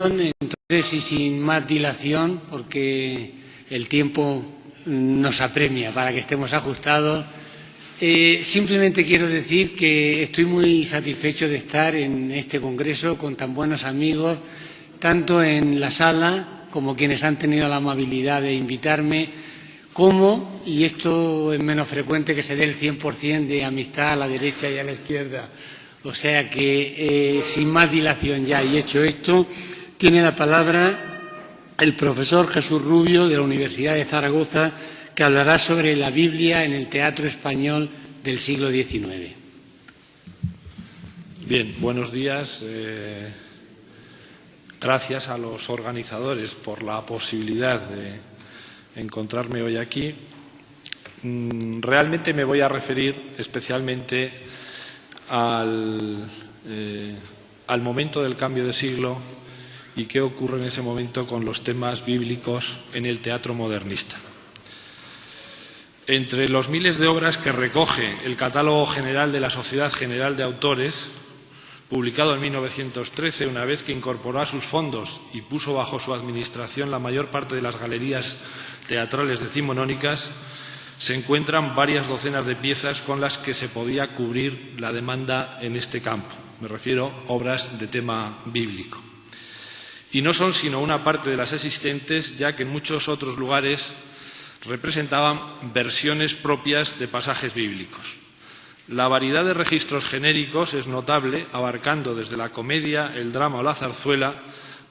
Entonces, y sin más dilación, porque el tiempo nos apremia para que estemos ajustados, simplemente quiero decir que estoy muy satisfecho de estar en este congreso con tan buenos amigos, tanto en la sala como quienes han tenido la amabilidad de invitarme, como, y esto es menos frecuente, que se dé el 100% de amistad a la derecha y a la izquierda. O sea que, sin más dilación ya, y hecho esto, tiene la palabra el profesor Jesús Rubio, de la Universidad de Zaragoza, que hablará sobre la Biblia en el teatro español del siglo XIX. Bien, buenos días. Gracias a los organizadores por la posibilidad de encontrarme hoy aquí. Realmente me voy a referir especialmente al momento del cambio de siglo y qué ocurre en ese momento con los temas bíblicos en el teatro modernista. Entre los miles de obras que recoge el Catálogo General de la Sociedad General de Autores, publicado en 1913, una vez que incorporó a sus fondos y puso bajo su administración la mayor parte de las galerías teatrales decimonónicas, se encuentran varias docenas de piezas con las que se podía cubrir la demanda en este campo. Me refiero a obras de tema bíblico. Y no son sino una parte de las existentes, ya que en muchos otros lugares representaban versiones propias de pasajes bíblicos. La variedad de registros genéricos es notable, abarcando desde la comedia, el drama o la zarzuela,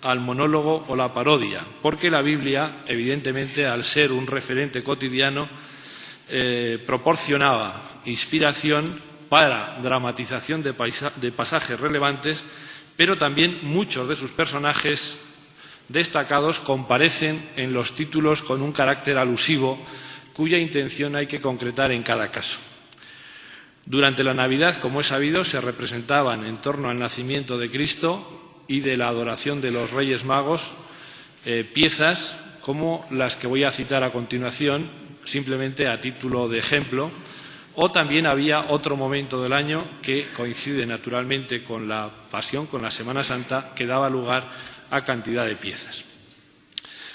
al monólogo o la parodia, porque la Biblia, evidentemente, al ser un referente cotidiano, proporcionaba inspiración para dramatización de pasajes relevantes, pero también muchos de sus personajes destacados comparecen en los títulos con un carácter alusivo, cuya intención hay que concretar en cada caso. Durante la Navidad, como es sabido, se representaban en torno al nacimiento de Cristo y de la adoración de los Reyes Magos piezas como las que voy a citar a continuación, simplemente a título de ejemplo, o también había otro momento del año que coincide naturalmente con la Pasión, con la Semana Santa, que daba lugar a cantidad de piezas.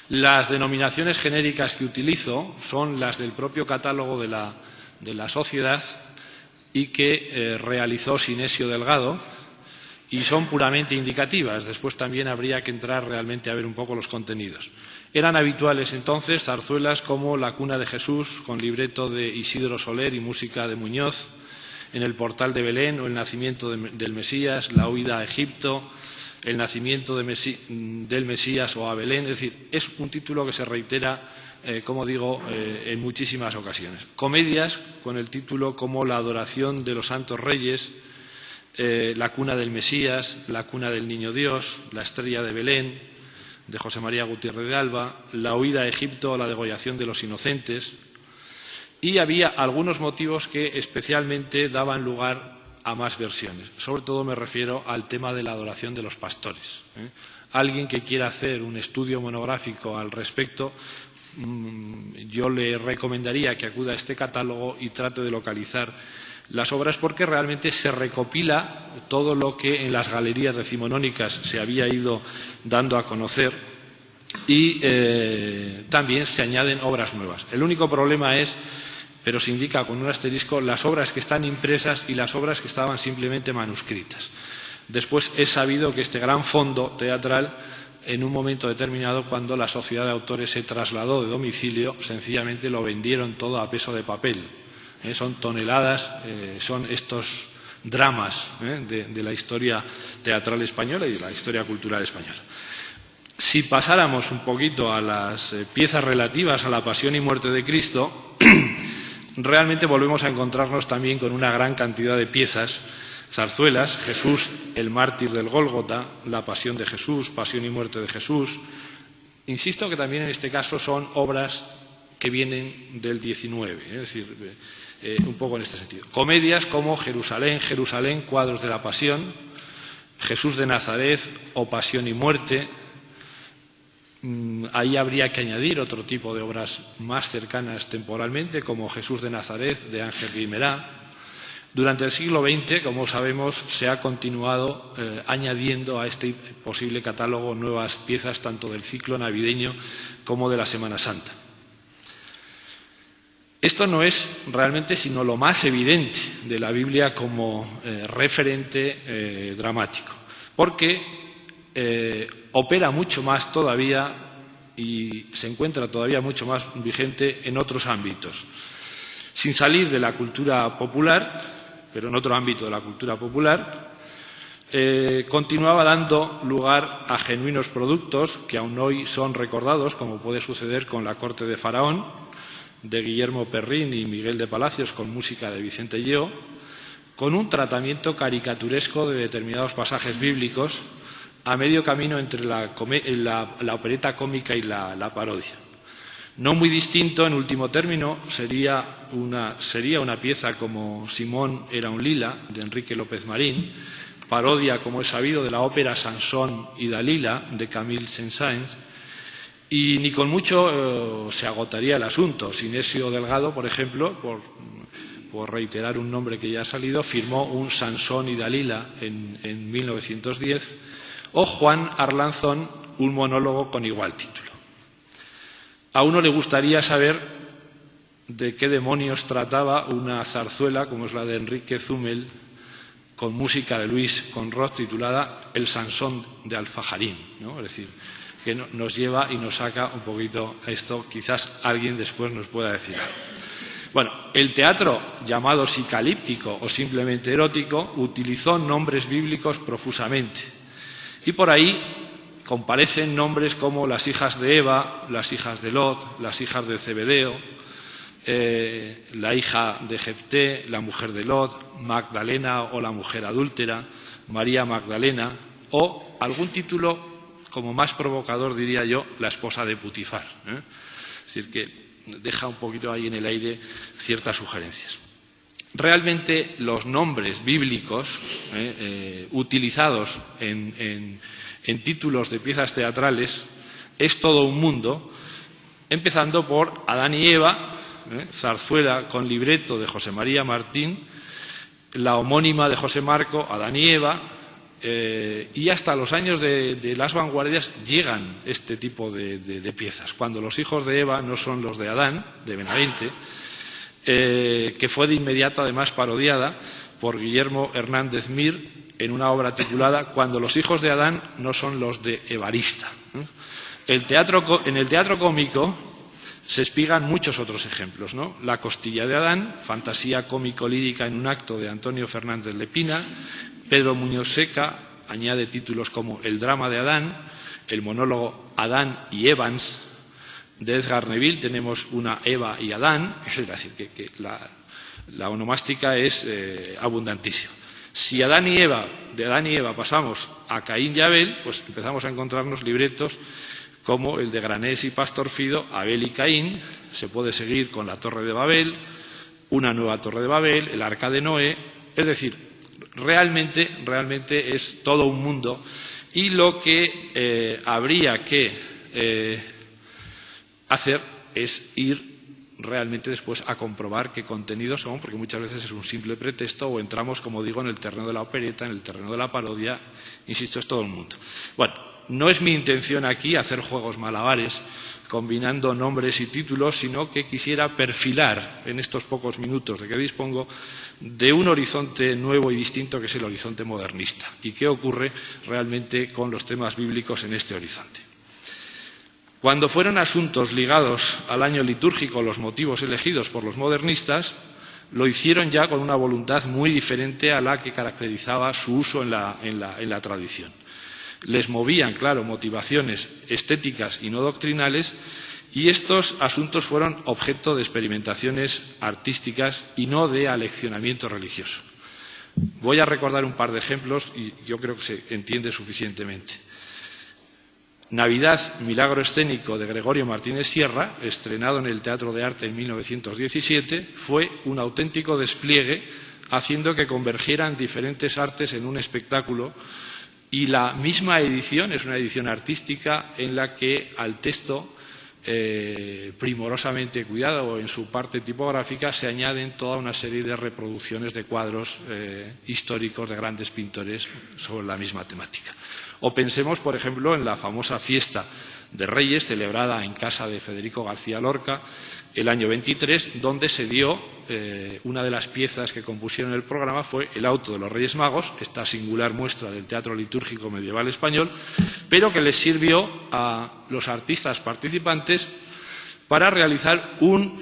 Las denominaciones genéricas que utilizo son las del propio catálogo de la sociedad y que realizó Sinesio Delgado, y son puramente indicativas. Después también habría que entrar realmente a ver un poco los contenidos. Eran habituales entonces zarzuelas como La cuna de Jesús, con libreto de Isidro Soler y música de Muñoz, En el portal de Belén o El nacimiento del Mesías, La huida a Egipto, El nacimiento del Mesías o a Belén. Es decir, es un título que se reitera, como digo, en muchísimas ocasiones. Comedias con el título como La adoración de los santos reyes, La cuna del Mesías, La cuna del niño Dios, La estrella de Belén, de José María Gutiérrez de Alba, La huida a Egipto o La degollación de los inocentes. Y había algunos motivos que especialmente daban lugar a más versiones. Sobre todo me refiero al tema de la adoración de los pastores. Alguien que quiera hacer un estudio monográfico al respecto, yo le recomendaría que acuda a este catálogo y trate de localizar las obras, porque realmente se recopila todo lo que en las galerías decimonónicas se había ido dando a conocer y también se añaden obras nuevas. El único problema es, pero se indica con un asterisco, las obras que están impresas y las obras que estaban simplemente manuscritas. Después es sabido que este gran fondo teatral, en un momento determinado, cuando la sociedad de autores se trasladó de domicilio, sencillamente lo vendieron todo a peso de papel. Son toneladas, son estos dramas de la historia teatral española y de la historia cultural española. Si pasáramos un poquito a las piezas relativas a la pasión y muerte de Cristo, realmente volvemos a encontrarnos también con una gran cantidad de piezas, zarzuelas: Jesús, el mártir del Gólgota, La pasión de Jesús, Pasión y muerte de Jesús. Insisto que también en este caso son obras que vienen del XIX, es decir, un poco en este sentido. Comedias como Jerusalén, Jerusalén, cuadros de la Pasión, Jesús de Nazaret o Pasión y muerte. Ahí habría que añadir otro tipo de obras más cercanas temporalmente, como Jesús de Nazaret, de Ángel Guimerá. Durante el siglo XX, como sabemos, se ha continuado añadiendo a este posible catálogo nuevas piezas tanto del ciclo navideño como de la Semana Santa. Esto no es realmente sino lo más evidente de la Biblia como referente dramático, porque opera mucho más todavía y se encuentra todavía mucho más vigente en otros ámbitos. Sin salir de la cultura popular, pero en otro ámbito de la cultura popular, continuaba dando lugar a genuinos productos que aún hoy son recordados, como puede suceder con La corte de Faraón, de Guillermo Perrín y Miguel de Palacios, con música de Vicente Lleó, con un tratamiento caricaturesco de determinados pasajes bíblicos a medio camino entre la opereta cómica y la parodia. No muy distinto, en último término, sería una pieza como Simón era un lila, de Enrique López Marín, parodia, como es sabido, de la ópera Sansón y Dalila, de Camille Saint-Saëns, y ni con mucho se agotaría el asunto. Sinesio Delgado, por ejemplo, por reiterar un nombre que ya ha salido, firmó un Sansón y Dalila en 1910, o Juan Arlanzón, un monólogo con igual título. A uno le gustaría saber de qué demonios trataba una zarzuela como es la de Enrique Zúmel, con música de Luis Conrod, titulada El Sansón de Alfajarín, ¿no? Es decir, que nos lleva y nos saca un poquito esto, quizás alguien después nos pueda decir algo. Bueno, el teatro llamado psicalíptico o simplemente erótico utilizó nombres bíblicos profusamente, y por ahí comparecen nombres como las hijas de Eva, las hijas de Lot, las hijas de Zebedeo, la hija de Jefté, la mujer de Lot, Magdalena o la mujer adúltera, María Magdalena, o algún título como más provocador, diría yo, la esposa de Putifar. Es decir, que deja un poquito ahí en el aire ciertas sugerencias. Realmente los nombres bíblicos utilizados en títulos de piezas teatrales es todo un mundo, empezando por Adán y Eva, zarzuela con libreto de José María Martín, la homónima de José Marco, Adán y Eva, y hasta los años de las vanguardias llegan este tipo de piezas, cuando los hijos de Eva no son los de Adán, de Benavente, que fue de inmediato además parodiada por Guillermo Hernández Mir en una obra titulada Cuando los hijos de Adán no son los de Evarista. En el teatro cómico se espigan muchos otros ejemplos, ¿no? La costilla de Adán, fantasía cómico-lírica en un acto de Antonio Fernández Lepina. Pedro Muñoz Seca añade títulos como El drama de Adán, el monólogo Adán y Evans. De Edgar Neville tenemos una Eva y Adán, es decir, que la onomástica es abundantísima. Si de Adán y Eva pasamos a Caín y Abel, pues empezamos a encontrarnos libretos como el de Granés y Pastorfido, Abel y Caín. Se puede seguir con la Torre de Babel, una nueva Torre de Babel, el Arca de Noé. Es decir, realmente es todo un mundo, y lo que habría que hacer es ir realmente después a comprobar qué contenidos son, porque muchas veces es un simple pretexto, o entramos, como digo, en el terreno de la opereta, en el terreno de la parodia. Insisto, es todo el mundo. Bueno, no es mi intención aquí hacer juegos malabares combinando nombres y títulos, sino que quisiera perfilar en estos pocos minutos de que dispongo de un horizonte nuevo y distinto, que es el horizonte modernista, y qué ocurre realmente con los temas bíblicos en este horizonte. Cuando fueron asuntos ligados al año litúrgico los motivos elegidos por los modernistas, lo hicieron ya con una voluntad muy diferente a la que caracterizaba su uso en la tradición. Les movían, claro, motivaciones estéticas y no doctrinales, y estos asuntos fueron objeto de experimentaciones artísticas y no de aleccionamiento religioso. Voy a recordar un par de ejemplos y yo creo que se entiende suficientemente. Navidad, milagro escénico de Gregorio Martínez Sierra, estrenado en el Teatro de Arte en 1917, fue un auténtico despliegue, haciendo que convergieran diferentes artes en un espectáculo, y la misma edición es una edición artística en la que al texto primorosamente cuidado, en su parte tipográfica se añaden toda una serie de reproducciones de cuadros históricos de grandes pintores sobre la misma temática. O pensemos, por ejemplo, en la famosa fiesta de Reyes celebrada en casa de Federico García Lorca el año 23, donde se dio una de las piezas que compusieron el programa fue el Auto de los Reyes Magos, esta singular muestra del teatro litúrgico medieval español, pero que les sirvió a los artistas participantes para realizar un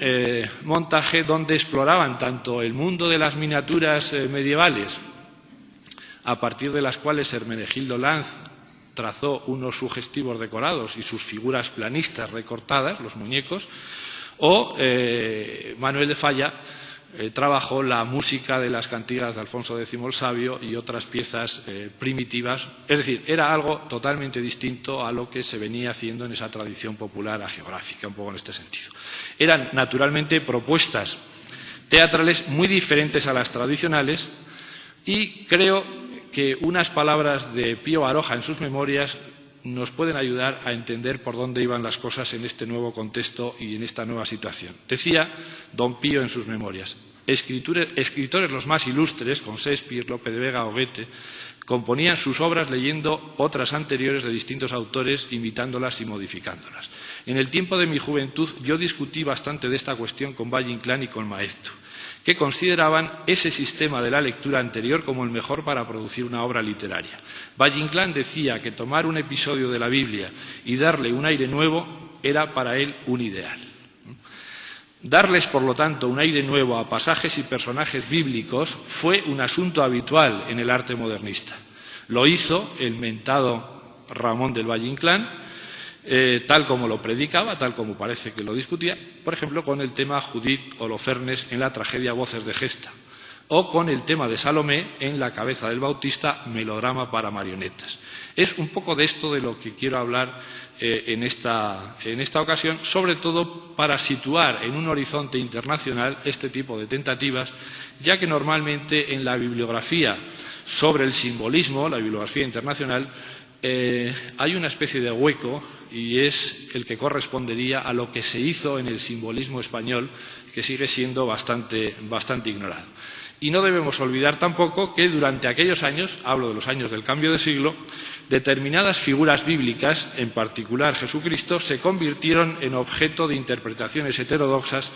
montaje donde exploraban tanto el mundo de las miniaturas medievales, a partir de las cuales Hermenegildo Lanz trazó unos sugestivos decorados y sus figuras planistas recortadas, los muñecos, o Manuel de Falla trabajó la música de las cantigas de Alfonso X el Sabio y otras piezas primitivas. Es decir, era algo totalmente distinto a lo que se venía haciendo en esa tradición popular hagiográfica, un poco en este sentido. Eran, naturalmente, propuestas teatrales muy diferentes a las tradicionales y creo que unas palabras de Pío Baroja en sus memorias nos pueden ayudar a entender por dónde iban las cosas en este nuevo contexto y en esta nueva situación. Decía don Pío en sus memorias: escritores los más ilustres, con Shakespeare, Lope de Vega o Goethe, componían sus obras leyendo otras anteriores de distintos autores, imitándolas y modificándolas. En el tiempo de mi juventud yo discutí bastante de esta cuestión con Valle Inclán y con Maeztu, que consideraban ese sistema de la lectura anterior como el mejor para producir una obra literaria. Valle Inclán decía que tomar un episodio de la Biblia y darle un aire nuevo era para él un ideal. Darles, por lo tanto, un aire nuevo a pasajes y personajes bíblicos fue un asunto habitual en el arte modernista. Lo hizo el mentado Ramón del Valle Inclán, tal como lo predicaba, tal como parece que lo discutía, por ejemplo, con el tema Judith Holofernes en la tragedia Voces de Gesta, o con el tema de Salomé en La cabeza del Bautista, melodrama para marionetas. Es un poco de esto de lo que quiero hablar en esta ocasión, sobre todo para situar en un horizonte internacional este tipo de tentativas, ya que normalmente en la bibliografía sobre el simbolismo, la bibliografía internacional, hay una especie de hueco, y es el que correspondería a lo que se hizo en el simbolismo español, que sigue siendo bastante ignorado. Y no debemos olvidar tampoco que durante aquellos años, hablo de los años del cambio de siglo, determinadas figuras bíblicas, en particular Jesucristo, se convirtieron en objeto de interpretaciones heterodoxas,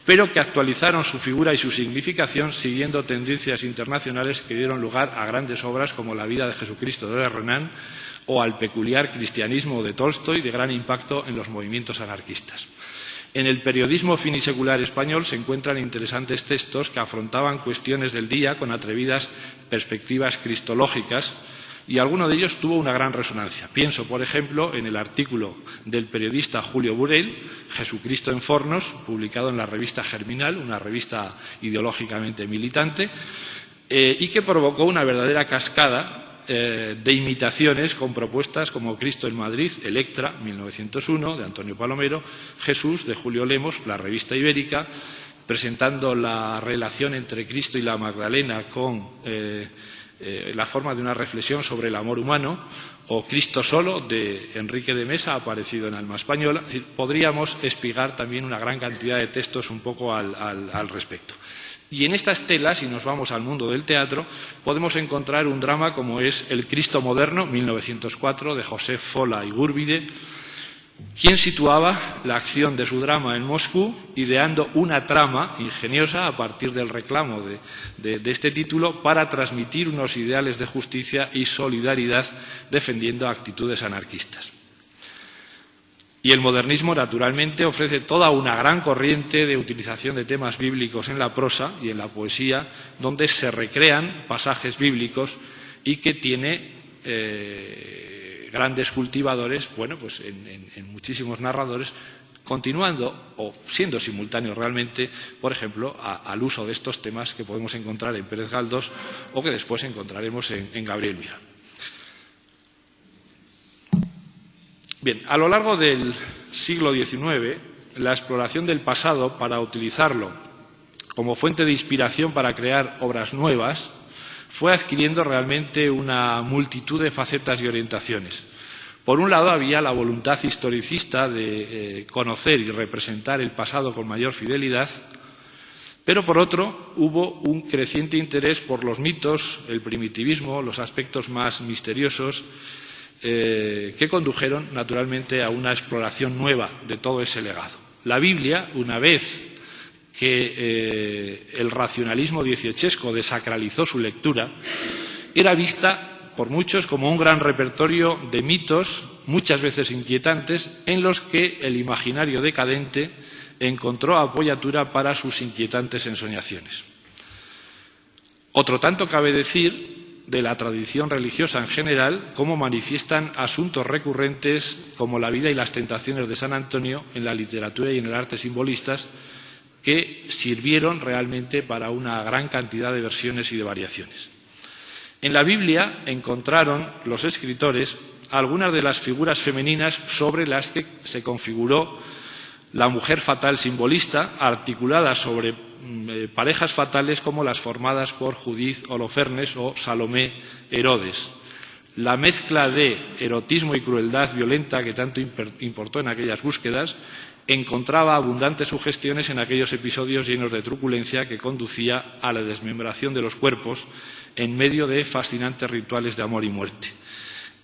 pero que actualizaron su figura y su significación siguiendo tendencias internacionales que dieron lugar a grandes obras como La vida de Jesucristo de Renan o al peculiar cristianismo de Tolstoy, de gran impacto en los movimientos anarquistas. En el periodismo finisecular español se encuentran interesantes textos que afrontaban cuestiones del día con atrevidas perspectivas cristológicas, y alguno de ellos tuvo una gran resonancia. Pienso, por ejemplo, en el artículo del periodista Julio Burell, Jesucristo en Fornos, publicado en la revista Germinal, una revista ideológicamente militante, y que provocó una verdadera cascada de imitaciones con propuestas como Cristo en Madrid, Electra, 1901, de Antonio Palomero, Jesús, de Julio Lemos, la revista Ibérica, presentando la relación entre Cristo y la Magdalena con la forma de una reflexión sobre el amor humano, o Cristo solo, de Enrique de Mesa, aparecido en Alma Española. Es decir, podríamos espigar también una gran cantidad de textos un poco al respecto. Y en estas telas, si nos vamos al mundo del teatro, podemos encontrar un drama como es El Cristo moderno, 1904, de José Fola y Gúrbide, quien situaba la acción de su drama en Moscú, ideando una trama ingeniosa a partir del reclamo de este título para transmitir unos ideales de justicia y solidaridad defendiendo actitudes anarquistas. Y el modernismo, naturalmente, ofrece toda una gran corriente de utilización de temas bíblicos en la prosa y en la poesía, donde se recrean pasajes bíblicos y que tiene grandes cultivadores, bueno, pues en muchísimos narradores, continuando o siendo simultáneos realmente, por ejemplo, al uso de estos temas que podemos encontrar en Pérez Galdós o que después encontraremos en Gabriel Miró. Bien, a lo largo del siglo XIX, la exploración del pasado para utilizarlo como fuente de inspiración para crear obras nuevas fue adquiriendo realmente una multitud de facetas y orientaciones. Por un lado, había la voluntad historicista de conocer y representar el pasado con mayor fidelidad, pero por otro, hubo un creciente interés por los mitos, el primitivismo, los aspectos más misteriosos, que condujeron naturalmente a una exploración nueva de todo ese legado. La Biblia, una vez que el racionalismo dieciochesco desacralizó su lectura, era vista por muchos como un gran repertorio de mitos, muchas veces inquietantes, en los que el imaginario decadente encontró apoyatura para sus inquietantes ensoñaciones. Otro tanto cabe decir de la tradición religiosa en general, cómo manifiestan asuntos recurrentes como la vida y las tentaciones de San Antonio en la literatura y en el arte simbolistas, que sirvieron realmente para una gran cantidad de versiones y de variaciones. En la Biblia encontraron los escritores algunas de las figuras femeninas sobre las que se configuró la mujer fatal simbolista, articulada sobre parejas fatales como las formadas por Judith Holofernes o Salomé Herodes. La mezcla de erotismo y crueldad violenta que tanto importó en aquellas búsquedas encontraba abundantes sugestiones en aquellos episodios llenos de truculencia que conducía a la desmembración de los cuerpos en medio de fascinantes rituales de amor y muerte.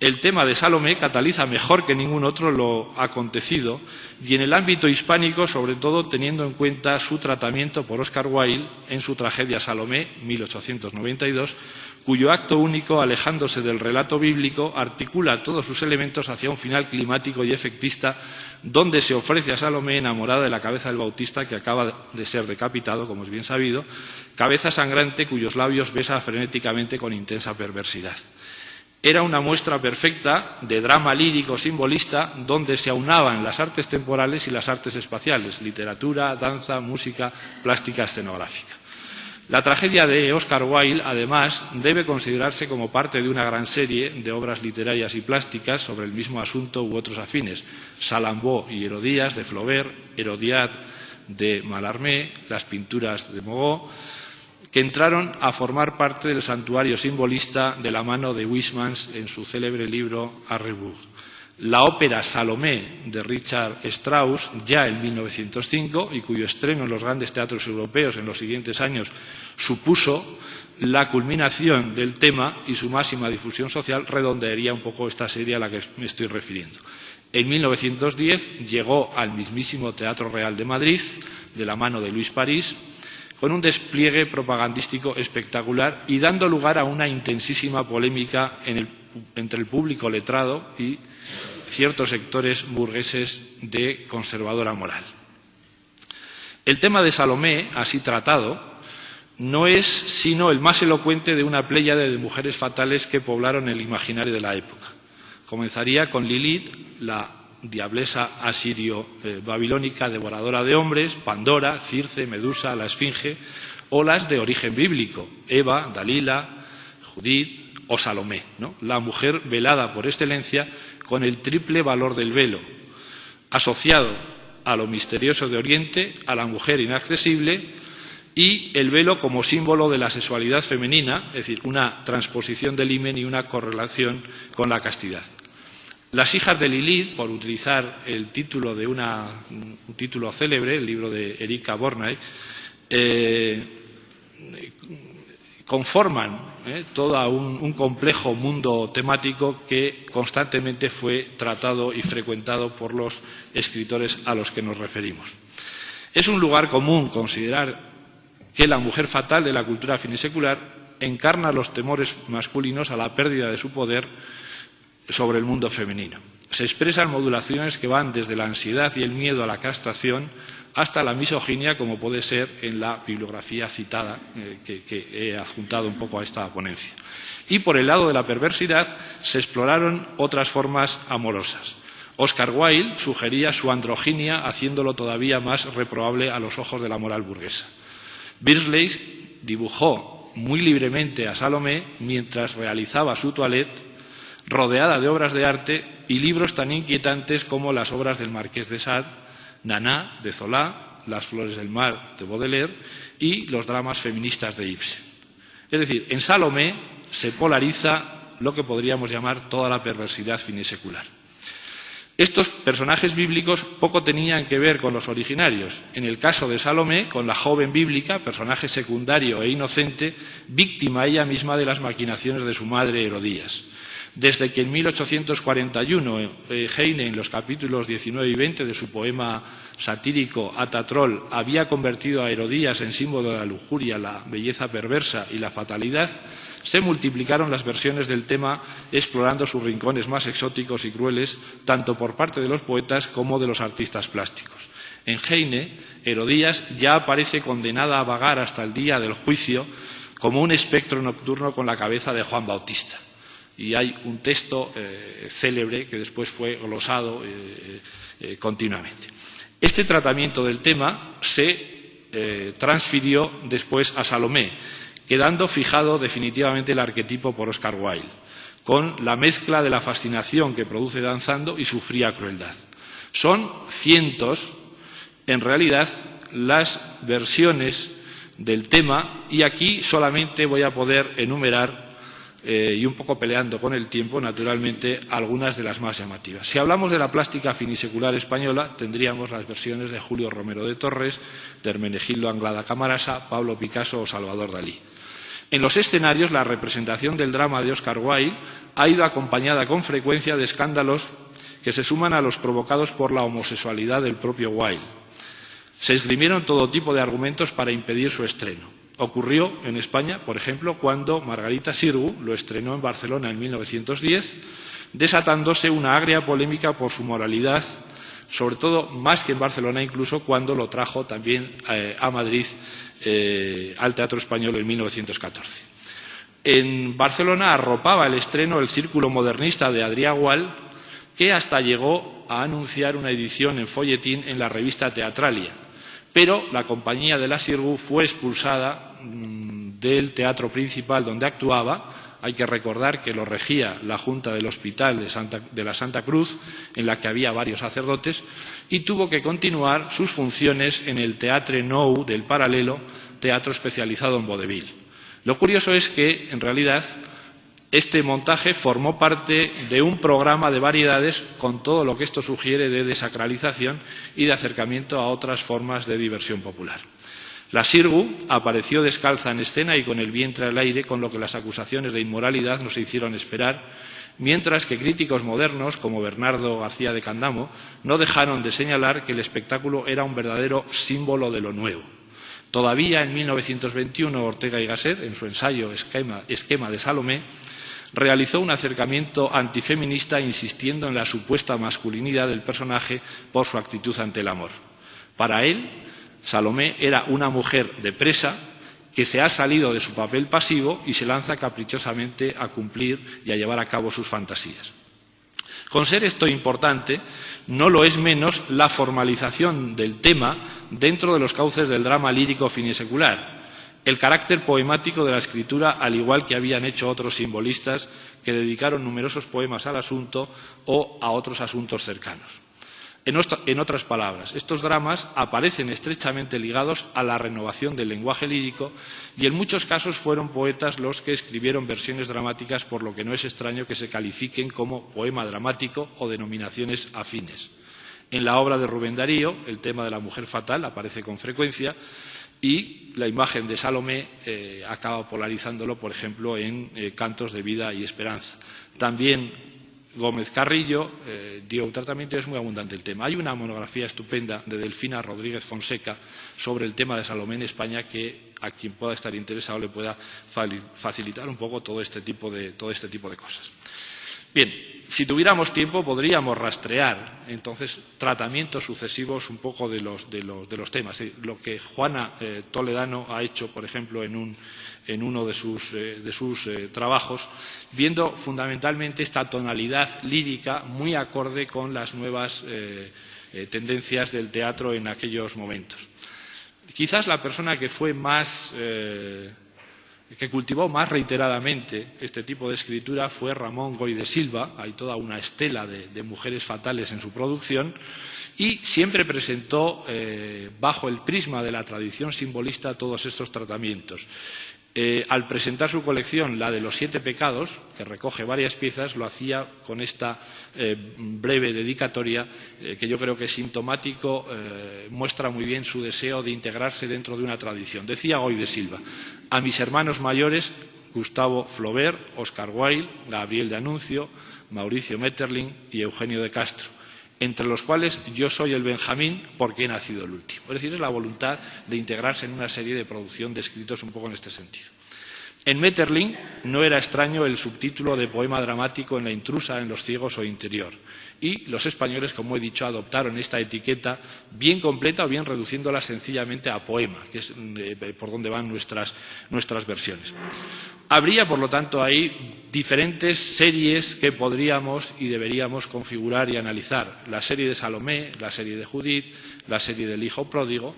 El tema de Salomé cataliza mejor que ningún otro lo acontecido, y en el ámbito hispánico, sobre todo teniendo en cuenta su tratamiento por Oscar Wilde en su tragedia Salomé, 1892, cuyo acto único, alejándose del relato bíblico, articula todos sus elementos hacia un final climático y efectista, donde se ofrece a Salomé enamorada de la cabeza del Bautista, que acaba de ser decapitado, como es bien sabido, cabeza sangrante cuyos labios besa frenéticamente con intensa perversidad. Era una muestra perfecta de drama lírico simbolista donde se aunaban las artes temporales y las artes espaciales, literatura, danza, música, plástica, escenográfica. La tragedia de Oscar Wilde, además, debe considerarse como parte de una gran serie de obras literarias y plásticas sobre el mismo asunto u otros afines: Salambó y Herodías de Flaubert, Hérodiade de Mallarmé, las pinturas de Moreau, que entraron a formar parte del santuario simbolista de la mano de Huysmans en su célebre libro Arrebourg. La ópera Salomé de Richard Strauss, ya en 1905, y cuyo estreno en los grandes teatros europeos en los siguientes años supuso la culminación del tema y su máxima difusión social, redondearía un poco esta serie a la que me estoy refiriendo. En 1910 llegó al mismísimo Teatro Real de Madrid, de la mano de Luis París, con un despliegue propagandístico espectacular y dando lugar a una intensísima polémica entre el público letrado y ciertos sectores burgueses de conservadora moral. El tema de Salomé, así tratado, no es sino el más elocuente de una pléyade de mujeres fatales que poblaron el imaginario de la época. Comenzaría con Lilith, la diablesa asirio-babilónica devoradora de hombres, Pandora, Circe, Medusa, la Esfinge, o las de origen bíblico, Eva, Dalila, Judith o Salomé, ¿no? La mujer velada por excelencia con el triple valor del velo, asociado a lo misterioso de Oriente, a la mujer inaccesible y el velo como símbolo de la sexualidad femenina, es decir, una transposición del himen y una correlación con la castidad. Las hijas de Lilith, por utilizar el título de un título célebre, el libro de Erika Bornay, conforman todo un complejo mundo temático que constantemente fue tratado y frecuentado por los escritores a los que nos referimos. Es un lugar común considerar que la mujer fatal de la cultura finisecular encarna los temores masculinos a la pérdida de su poder sobre el mundo femenino. Se expresan modulaciones que van desde la ansiedad y el miedo a la castración hasta la misoginia, como puede ser en la bibliografía citada que he adjuntado un poco a esta ponencia. Y por el lado de la perversidad se exploraron otras formas amorosas. Oscar Wilde sugería su androginia, haciéndolo todavía más reprobable a los ojos de la moral burguesa. Beardsley dibujó muy libremente a Salomé mientras realizaba su toilette, rodeada de obras de arte y libros tan inquietantes como las obras del Marqués de Sade, Nana de Zola, Las flores del mar de Baudelaire y los dramas feministas de Ibsen. Es decir, en Salomé se polariza lo que podríamos llamar toda la perversidad finisecular. Estos personajes bíblicos poco tenían que ver con los originarios. En el caso de Salomé, con la joven bíblica, personaje secundario e inocente, víctima ella misma de las maquinaciones de su madre Herodías. Desde que en 1841 Heine, en los capítulos 19 y 20 de su poema satírico Atatrol, había convertido a Herodías en símbolo de la lujuria, la belleza perversa y la fatalidad, se multiplicaron las versiones del tema explorando sus rincones más exóticos y crueles, tanto por parte de los poetas como de los artistas plásticos. En Heine, Herodías ya aparece condenada a vagar hasta el día del juicio como un espectro nocturno con la cabeza de Juan Bautista. Y hay un texto célebre que después fue glosado continuamente. Este tratamiento del tema se transfirió después a Salomé, quedando fijado definitivamente el arquetipo por Oscar Wilde, con la mezcla de la fascinación que produce danzando y su fría crueldad. Son cientos, en realidad, las versiones del tema, y aquí solamente voy a poder enumerar, y un poco peleando con el tiempo, naturalmente, algunas de las más llamativas. Si hablamos de la plástica finisecular española, tendríamos las versiones de Julio Romero de Torres, de Hermenegildo Anglada Camarasa, Pablo Picasso o Salvador Dalí. En los escenarios, la representación del drama de Oscar Wilde ha ido acompañada con frecuencia de escándalos que se suman a los provocados por la homosexualidad del propio Wilde. Se esgrimieron todo tipo de argumentos para impedir su estreno. Ocurrió en España, por ejemplo, cuando Margarita Xirgu lo estrenó en Barcelona en 1910, desatándose una agria polémica por su moralidad, sobre todo más que en Barcelona, incluso cuando lo trajo también a Madrid, al Teatro Español en 1914. En Barcelona arropaba el estreno el Círculo Modernista de Adrià Gual, que hasta llegó a anunciar una edición en folletín en la revista Teatralia. Pero la compañía de la Xirgu fue expulsada del teatro principal donde actuaba. Hay que recordar que lo regía la Junta del Hospital de la Santa Cruz, en la que había varios sacerdotes, y tuvo que continuar sus funciones en el Teatre Nou del Paralelo, teatro especializado en vodevil. Lo curioso es que, en realidad, este montaje formó parte de un programa de variedades con todo lo que esto sugiere de desacralización y de acercamiento a otras formas de diversión popular. La Xirgu apareció descalza en escena y con el vientre al aire, con lo que las acusaciones de inmoralidad no se hicieron esperar, mientras que críticos modernos, como Bernardo García de Candamo, no dejaron de señalar que el espectáculo era un verdadero símbolo de lo nuevo. Todavía en 1921, Ortega y Gasset, en su ensayo Esquema de Salomé, realizó un acercamiento antifeminista insistiendo en la supuesta masculinidad del personaje por su actitud ante el amor. Para él, Salomé era una mujer depresa que se ha salido de su papel pasivo y se lanza caprichosamente a cumplir y a llevar a cabo sus fantasías. Con ser esto importante, no lo es menos la formalización del tema dentro de los cauces del drama lírico finisecular, el carácter poemático de la escritura, al igual que habían hecho otros simbolistas que dedicaron numerosos poemas al asunto o a otros asuntos cercanos. En otras palabras, estos dramas aparecen estrechamente ligados a la renovación del lenguaje lírico y en muchos casos fueron poetas los que escribieron versiones dramáticas, por lo que no es extraño que se califiquen como poema dramático o denominaciones afines. En la obra de Rubén Darío, el tema de la mujer fatal aparece con frecuencia y la imagen de Salomé acaba polarizándolo, por ejemplo, en Cantos de vida y esperanza. También Gómez Carrillo dio un tratamiento y es muy abundante el tema. Hay una monografía estupenda de Delfina Rodríguez Fonseca sobre el tema de Salomé en España que a quien pueda estar interesado le pueda facilitar un poco todo este tipo de cosas. Bien, si tuviéramos tiempo podríamos rastrear entonces tratamientos sucesivos un poco de los temas. Lo que Juana Toledano ha hecho, por ejemplo, en uno de sus trabajos, viendo fundamentalmente esta tonalidad lírica muy acorde con las nuevas tendencias del teatro en aquellos momentos. Quizás la persona que fue más que cultivó más reiteradamente este tipo de escritura fue Ramón Goy de Silva. Hay toda una estela de mujeres fatales en su producción y siempre presentó bajo el prisma de la tradición simbolista todos estos tratamientos. Al presentar su colección, la de los 7 pecados, que recoge varias piezas, lo hacía con esta breve dedicatoria que yo creo que es sintomático, muestra muy bien su deseo de integrarse dentro de una tradición. Decía Goy de Silva: a mis hermanos mayores, Gustavo Flaubert, Oscar Wilde, Gabriel de Anuncio, Mauricio Maeterlinck y Eugenio de Castro, entre los cuales yo soy el Benjamín porque he nacido el último. Es decir, es la voluntad de integrarse en una serie de producción de escritos un poco en este sentido. En Maeterlinck no era extraño el subtítulo de poema dramático En la intrusa, en los ciegos o interior. Y los españoles, como he dicho, adoptaron esta etiqueta bien completa o bien reduciéndola sencillamente a poema, que es por donde van nuestras versiones. Habría, por lo tanto, ahí diferentes series que podríamos y deberíamos configurar y analizar. La serie de Salomé, la serie de Judith, la serie del hijo pródigo.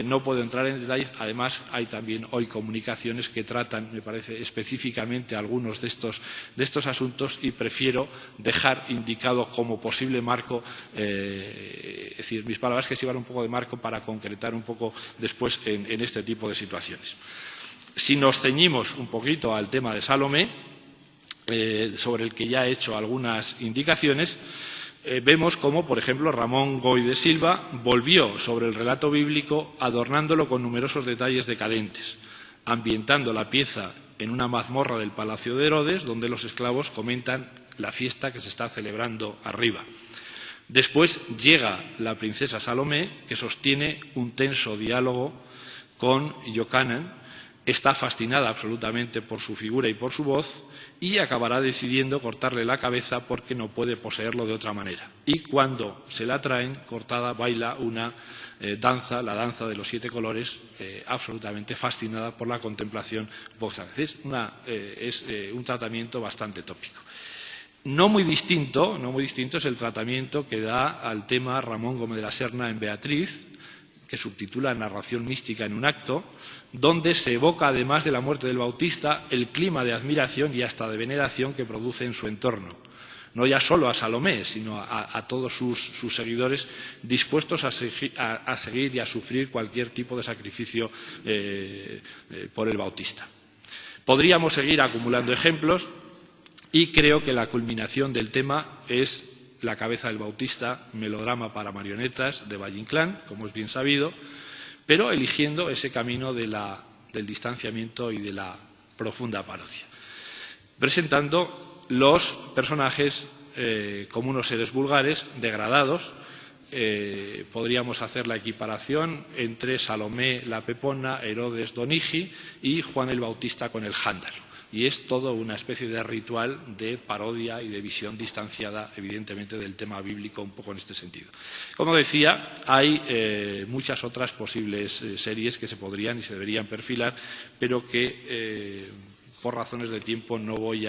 No puedo entrar en detalles. Además, hay también hoy comunicaciones que tratan, me parece, específicamente algunos de estos asuntos, y prefiero dejar indicado como posible marco, es decir, mis palabras que sirvan un poco de marco para concretar un poco después en este tipo de situaciones. Si nos ceñimos un poquito al tema de Salomé, sobre el que ya he hecho algunas indicaciones, vemos cómo, por ejemplo, Ramón Goy de Silva volvió sobre el relato bíblico adornándolo con numerosos detalles decadentes, ambientando la pieza en una mazmorra del Palacio de Herodes, donde los esclavos comentan la fiesta que se está celebrando arriba. Después llega la princesa Salomé, que sostiene un tenso diálogo con Yochanan. Está fascinada absolutamente por su figura y por su voz, y acabará decidiendo cortarle la cabeza porque no puede poseerlo de otra manera. Y cuando se la traen cortada, baila una danza, la danza de los 7 colores, absolutamente fascinada por la contemplación voxal. Es un tratamiento bastante tópico. No muy distinto es el tratamiento que da al tema Ramón Gómez de la Serna en Beatriz, que subtitula Narración mística en un acto, donde se evoca, además de la muerte del Bautista, el clima de admiración y hasta de veneración que produce en su entorno. No ya solo a Salomé, sino a todos sus seguidores dispuestos a seguir y a sufrir cualquier tipo de sacrificio por el Bautista. Podríamos seguir acumulando ejemplos, y creo que la culminación del tema es La cabeza del Bautista, melodrama para marionetas de Valle-Inclán, como es bien sabido, pero eligiendo ese camino del distanciamiento y de la profunda parodia, presentando los personajes como unos seres vulgares, degradados. Podríamos hacer la equiparación entre Salomé la Pepona, Herodes Don Igi y Juan el Bautista con el Jándaro. Y es todo una especie de ritual de parodia y de visión distanciada, evidentemente, del tema bíblico, un poco en este sentido. Como decía, hay muchas otras posibles series que se podrían y se deberían perfilar, pero que por razones de tiempo no voy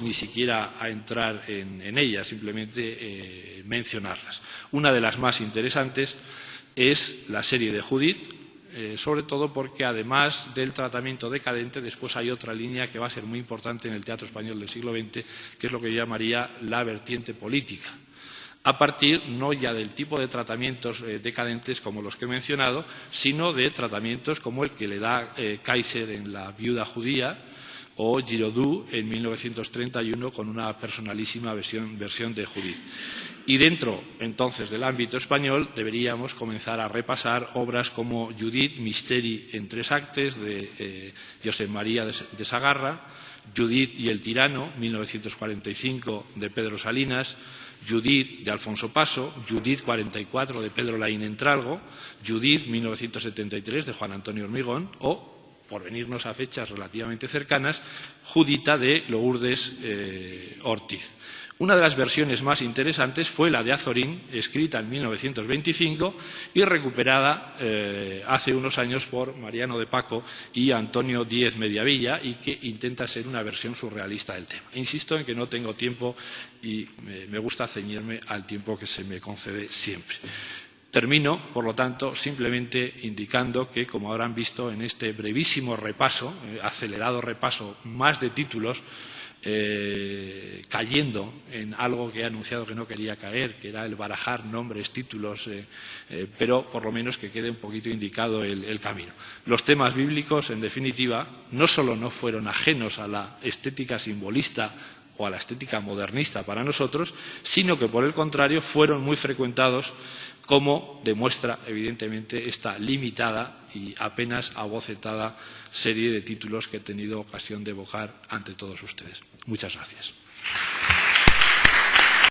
ni siquiera a entrar en ellas, simplemente mencionarlas. Una de las más interesantes es la serie de Judith, sobre todo porque, además del tratamiento decadente, después hay otra línea que va a ser muy importante en el teatro español del siglo XX, que es lo que yo llamaría la vertiente política, a partir no ya del tipo de tratamientos decadentes como los que he mencionado, sino de tratamientos como el que le da Kaiser en La viuda judía, o Giraudoux en 1931 con una personalísima versión de Judith. Y dentro, entonces, del ámbito español deberíamos comenzar a repasar obras como Judith, Misteri en 3 actes, de Josep María de Sagarra, Judith y el tirano, 1945, de Pedro Salinas, Judith, de Alfonso Paso, Judith 44, de Pedro Laín Entralgo, Judith, 1973, de Juan Antonio Hormigón, o, por venirnos a fechas relativamente cercanas, Judita, de Lourdes Ortiz. Una de las versiones más interesantes fue la de Azorín, escrita en 1925 y recuperada hace unos años por Mariano de Paco y Antonio Díez Mediavilla, y que intenta ser una versión surrealista del tema. Insisto en que no tengo tiempo y me gusta ceñirme al tiempo que se me concede siempre. Termino, por lo tanto, simplemente indicando que, como habrán visto en este brevísimo repaso, acelerado repaso, más de títulos, cayendo en algo que he anunciado que no quería caer, que era el barajar nombres, títulos, pero por lo menos que quede un poquito indicado el camino. Los temas bíblicos, en definitiva, no solo no fueron ajenos a la estética simbolista o a la estética modernista para nosotros, sino que, por el contrario, fueron muy frecuentados, como demuestra, evidentemente, esta limitada y apenas abocetada serie de títulos que he tenido ocasión de evocar ante todos ustedes. Muchas gracias.